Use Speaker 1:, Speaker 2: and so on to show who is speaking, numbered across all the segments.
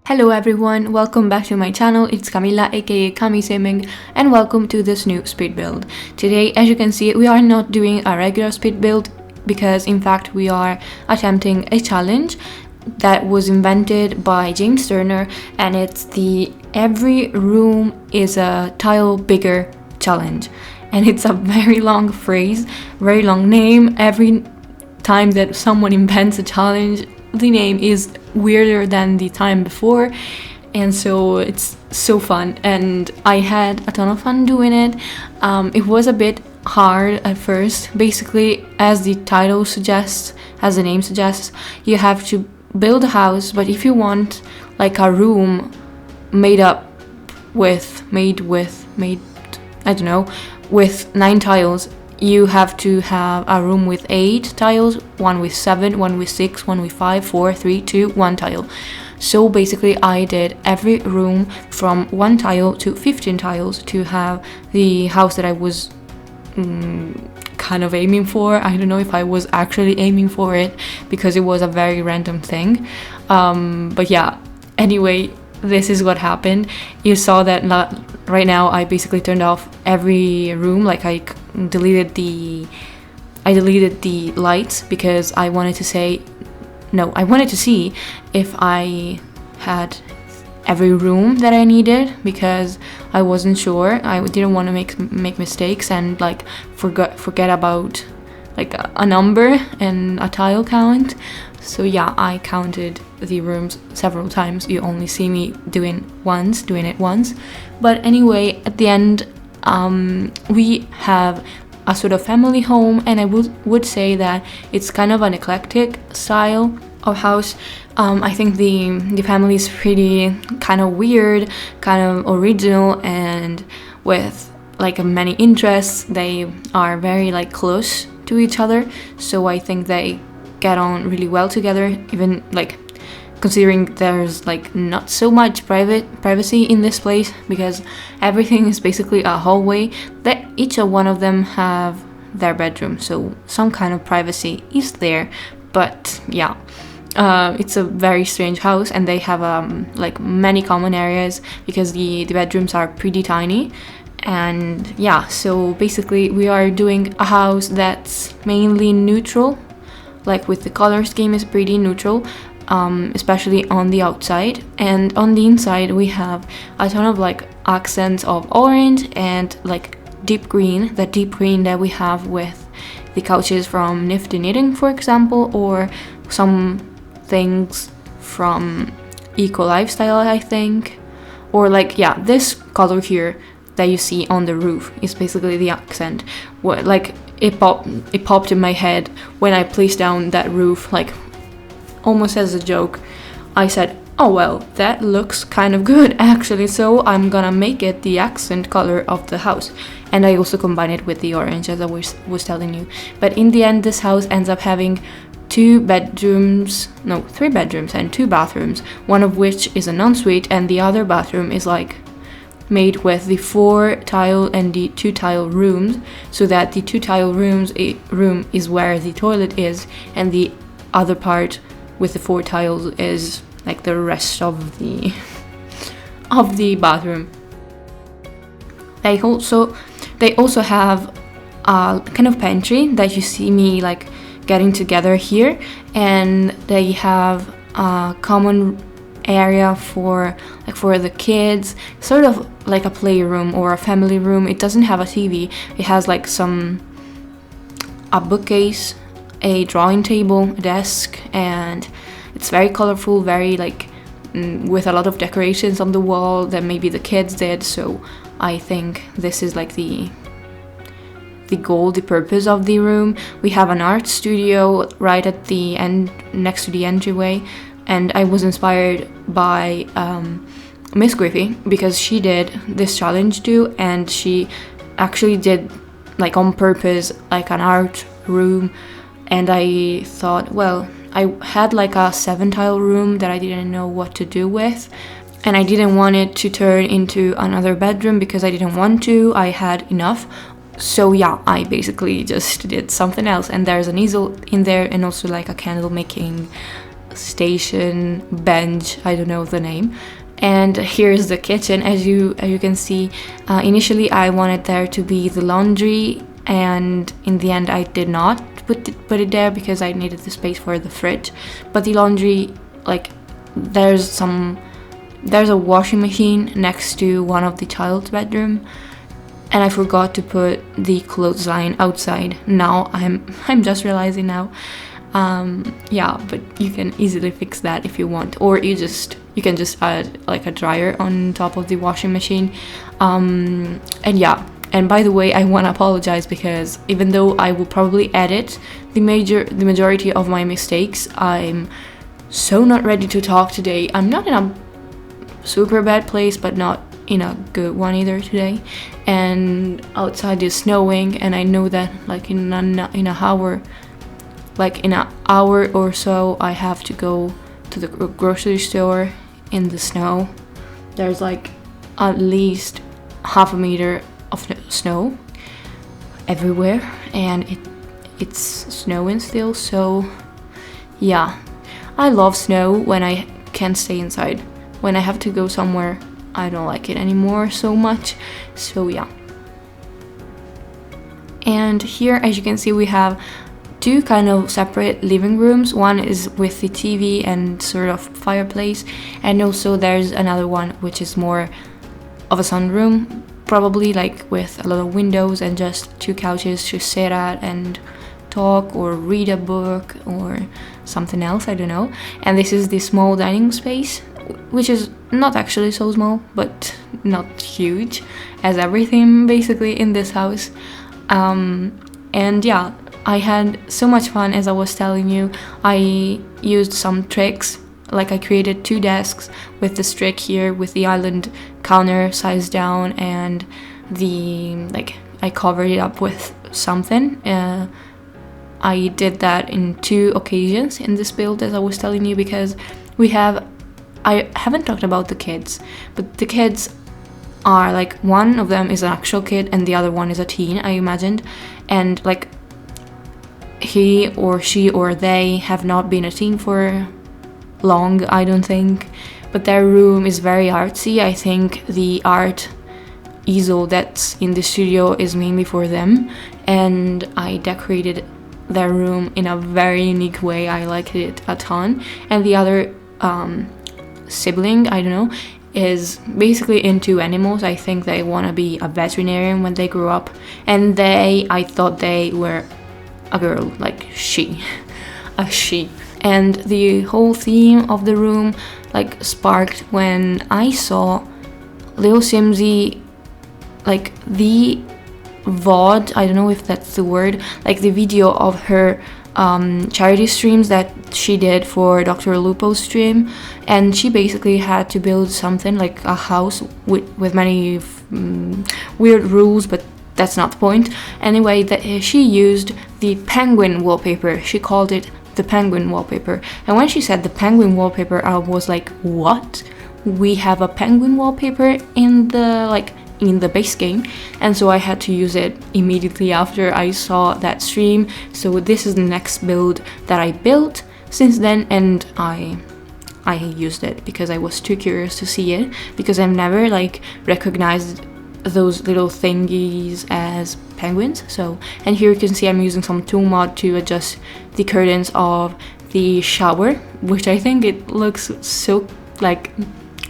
Speaker 1: Hello everyone, welcome back to my channel. It's Camila aka CamiSimming and welcome to this new speed build. Today, as you can see, we are not doing a regular speed build because in fact we are attempting a challenge that was invented by James Turner, and it's the every room is a tile bigger challenge. And it's a very long phrase, very long name. Every time that someone invents a challenge, the name is weirder than the time before, and so it's so fun, and I had a ton of fun doing it. It was a bit hard at first. Basically, as the title suggests, as the name suggests, you have to build a house, but if you want like a room made with 9 tiles, you have to have a room with 8 tiles, one with 7, one with 6, one with 5, 4, 3, 2, 1 tile. So basically I did every room from 1 tile to 15 tiles to have the house that I was kind of aiming for. I don't know if I was actually aiming for it because it was a very random thing. But yeah, anyway, this is what happened. You saw that right now I basically turned off every room. Like I deleted the lights because I wanted to see if I had every room that I needed, because I wasn't sure. I didn't want to make mistakes and like forget about like a number and a tile count. So yeah, I counted the rooms several times. You only see me doing it once. But anyway, at the end, we have a sort of family home, and I would say that it's kind of an eclectic style of house. I think the family is pretty kind of weird, kind of original, and with like many interests. They are very like close to each other, so I think they get on really well together, even like considering there's like not so much privacy in this place, because everything is basically a hallway that each one of them have their bedroom, so some kind of privacy is there. But yeah, it's a very strange house, and they have like many common areas because the bedrooms are pretty tiny. And yeah, so basically we are doing a house that's mainly neutral, like with the color scheme is pretty neutral, especially on the outside. And on the inside we have a ton of like accents of orange and like deep green, the deep green that we have with the couches from Nifty Knitting, for example, or some things from Eco Lifestyle, I think. Or like, yeah, this color here that you see on the roof is basically the accent. What, like, it popped in my head when I placed down that roof, like almost as a joke. I said, oh well, that looks kind of good actually, so I'm gonna make it the accent color of the house. And I also combine it with the orange, as I was telling you. But in the end, this house ends up having 3 bedrooms and 2 bathrooms, one of which is an ensuite, and the other bathroom is like made with the 4 tile and the 2 tile rooms, so that the 2 tile room is where the toilet is, and the other part with the 4 tiles is like the rest of the bathroom. They also have a kind of pantry that you see me like getting together here, and they have a common area for the kids, sort of like a playroom or a family room. It doesn't have a TV. It has like a bookcase, a drawing table, a desk, and it's very colorful, very like with a lot of decorations on the wall that maybe the kids did. So I think this is like the goal, the purpose of the room. We have an art studio right at the end, next to the entryway, and I was inspired by Miss Griffey because she did this challenge too, and she actually did like on purpose like an art room. And I thought, well, I had like a 7 tile room that I didn't know what to do with, and I didn't want it to turn into another bedroom because I didn't want to. I had enough. So yeah, I basically just did something else, and there's an easel in there, and also like a candle making station bench, I don't know the name. And here's the kitchen. As you can see, initially I wanted there to be the laundry, and in the end I did not put it there because I needed the space for the fridge. But the laundry, like, there's a washing machine next to one of the child's bedroom, and I forgot to put the clothesline outside. Now I'm just realizing now. Yeah, but you can easily fix that if you want, or you can just add like a dryer on top of the washing machine. And yeah, and by the way, I want to apologize because even though I will probably edit the majority of my mistakes, I'm so not ready to talk today. I'm not in a super bad place, but not in a good one either today. And outside is snowing, and I know that like in an hour or so I have to go to the grocery store in the snow. There's like at least half a meter of snow everywhere, and it's snowing still. So yeah, I love snow when I can't stay inside. When I have to go somewhere, I don't like it anymore so much. So yeah. And here, as you can see, we have two kind of separate living rooms. One is with the TV and sort of fireplace, and also there's another one which is more of a sunroom, probably like with a lot of windows and just two couches to sit at and talk or read a book or something else, I don't know. And this is the small dining space, which is not actually so small, but not huge, as everything basically in this house. And yeah, I had so much fun. As I was telling you, I used some tricks, like I created two desks with this trick here with the island counter sized down, and I covered it up with something. I did that in 2 occasions in this build, as I was telling you, because I haven't talked about the kids, but the kids are like, one of them is an actual kid and the other one is a teen, I imagined, and like he or she or they have not been a teen for long, I don't think, but their room is very artsy. I think the art easel that's in the studio is mainly for them, and I decorated their room in a very unique way. I liked it a ton. And the other sibling, I don't know, is basically into animals. I think they want to be a veterinarian when they grow up, and I thought they were a girl, like a she. And the whole theme of the room like sparked when I saw Lil Simsy, like the VOD, I don't know if that's the word, like the video of her charity streams that she did for Dr. Lupo's stream, and she basically had to build something like a house with many weird rules, but that's not the point. Anyway, she used the penguin wallpaper. She called it the penguin wallpaper, and when she said the penguin wallpaper, I was like, what? We have a penguin wallpaper in the base game? And so I had to use it immediately after I saw that stream. So this is the next build that I built since then, and I used it because I was too curious to see it, because I've never like recognized those little thingies as penguins. So, and here you can see I'm using some tool mod to adjust the curtains of the shower, which I think it looks so like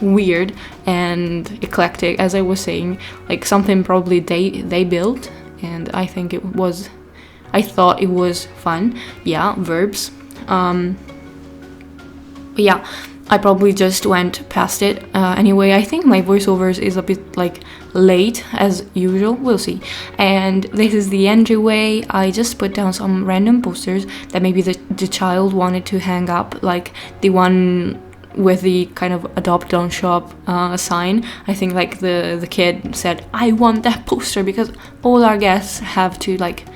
Speaker 1: weird and eclectic, as I was saying, like something probably they built, and I thought it was fun. Yeah, verbs. But yeah, I probably just went past it. Anyway, I think my voiceovers is a bit like late as usual, we'll see. And this is the entryway. I just put down some random posters that maybe the child wanted to hang up, like the one with the kind of adopt don't shop sign. I think like the kid said, I want that poster, because all our guests have to like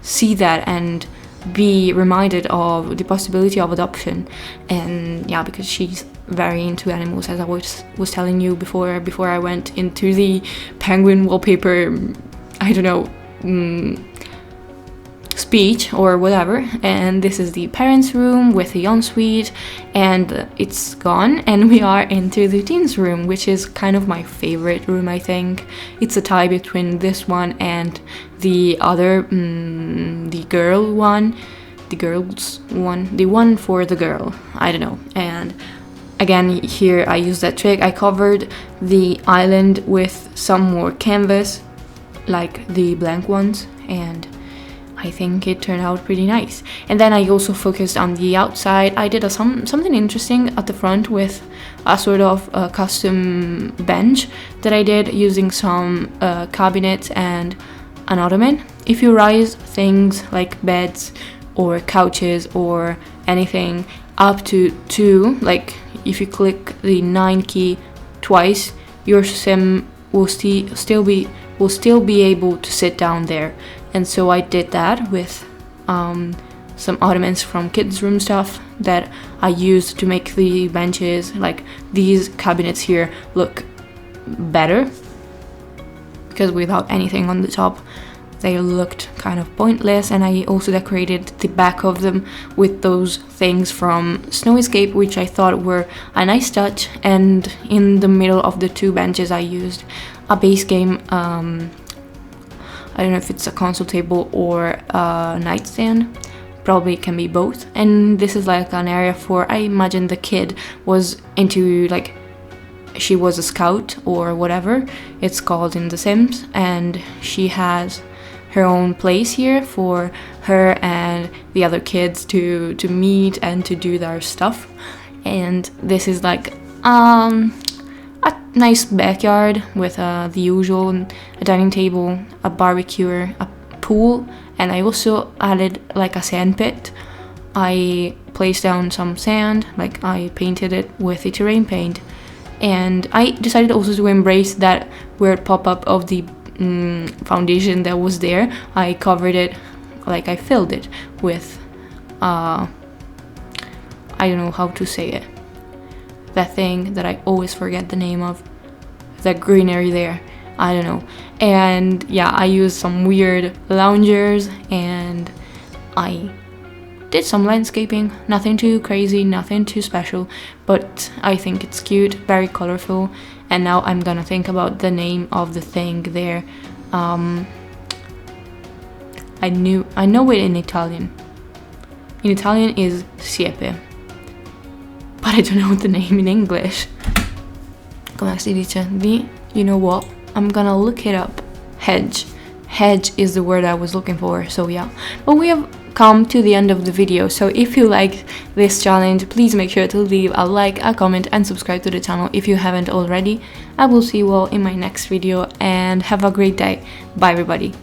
Speaker 1: see that and be reminded of the possibility of adoption. And yeah, because she's very into animals, as I was telling you before I went into the penguin wallpaper, I don't know, speech or whatever. And this is the parents' room with the ensuite, and it's gone, and we are into the teens' room, which is kind of my favorite room, I think. It's a tie between this one and the other, the girls one, the one for the girl, I don't know. And again, here I used that trick. I covered the island with some more canvas, like the blank ones, and I think it turned out pretty nice. And then I also focused on the outside. I did something interesting at the front with a sort of custom bench that I did using some cabinets and an ottoman. If you raise things like beds or couches or anything up to 2, like if you click the 9 key twice, your sim will still be able to sit down there. And so I did that with some ottomans from kids' room stuff that I used to make the benches, like these cabinets here, look better, because without anything on the top they looked kind of pointless. And I also decorated the back of them with those things from Snow Escape, which I thought were a nice touch. And in the middle of the 2 benches I used a base game, I don't know if it's a console table or a nightstand, probably it can be both. And this is like an area for, I imagine the kid was into, like, she was a scout or whatever it's called in The Sims, and she has her own place here for her and the other kids to meet and to do their stuff. And this is like a nice backyard with the usual, a dining table, a barbecue, a pool, and I also added like a sand pit. I placed down some sand, like I painted it with the terrain paint, and I decided also to embrace that weird pop-up of the foundation that was there. I covered it, like I filled it with I don't know how to say it, that thing that I always forget the name of, that greenery there, I don't know. And yeah, I used some weird loungers and I did some landscaping, nothing too crazy, nothing too special, but I think it's cute, very colorful. And now I'm gonna think about the name of the thing there. I know it in Italian. In Italian is siepe, but I don't know the name in English. Come si dice? You know what? I'm gonna look it up. Hedge. Hedge is the word I was looking for, so yeah. But we have come to the end of the video, so if you liked this challenge, please make sure to leave a like, a comment, and subscribe to the channel if you haven't already. I will see you all in my next video, and have a great day. Bye everybody.